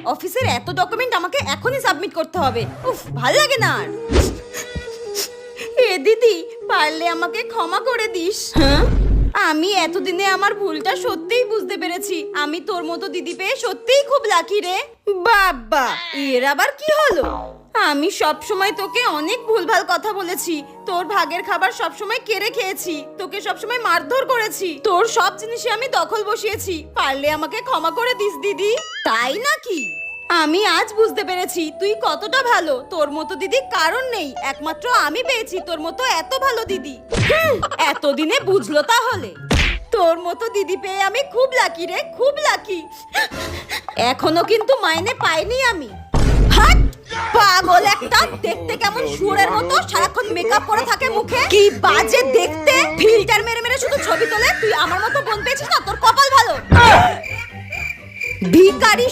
অফিসের এত ডকুমেন্ট আমাকে এখনই সাবমিট করতে হবে। উফ, ভাল লাগে না আর। এ দিদি, পারলে আমাকে ক্ষমা করে দিস। হ্যাঁ, আমি এতদিনে আমার ভুলটা সত্যিই বুঝতে পেরেছি। আমি তোর মতো দিদি পেয়ে সত্যিই খুব লাকি রে। বাবা, এর আবার কি হলো? আমি সব সময় তোকে অনেক ভুলভাল কথা বলেছি। তোর ভাগের খাবার সব সময় কেড়ে খেয়েছি, তোকে সব সময় মারধর করেছি, তোর সব জিনিসে আমি দখল বসিয়েছি। পারলে আমাকে ক্ষমা করে দিস দিদি। তাই নাকি? আমি আজ বুঝতে পেরেছি তুই কতটা ভালো। তোর মতো দিদি কারণ নেই, একমাত্র আমি পেয়েছি তোর মতো এত ভালো দিদি। এতদিনে বুঝলো তাহলে। তোর মতো দিদি পেয়ে আমি খুব লাকি রে, খুব লাকি। এখনো কিন্তু মাইনে পাইনি আমি। হাট! পাগল একটা, দেখতে কেমন শুয়োরের মতো সারাক্ষণ মেকআপ করে থাকে মুখে। কি বাজে দেখতে, ফিল্টার মেরে মেরে শুধু ছবি তোলে। তুই আমার মতো বোন পেয়েছিস না, তোর কপাল ভালো। ভিখারি।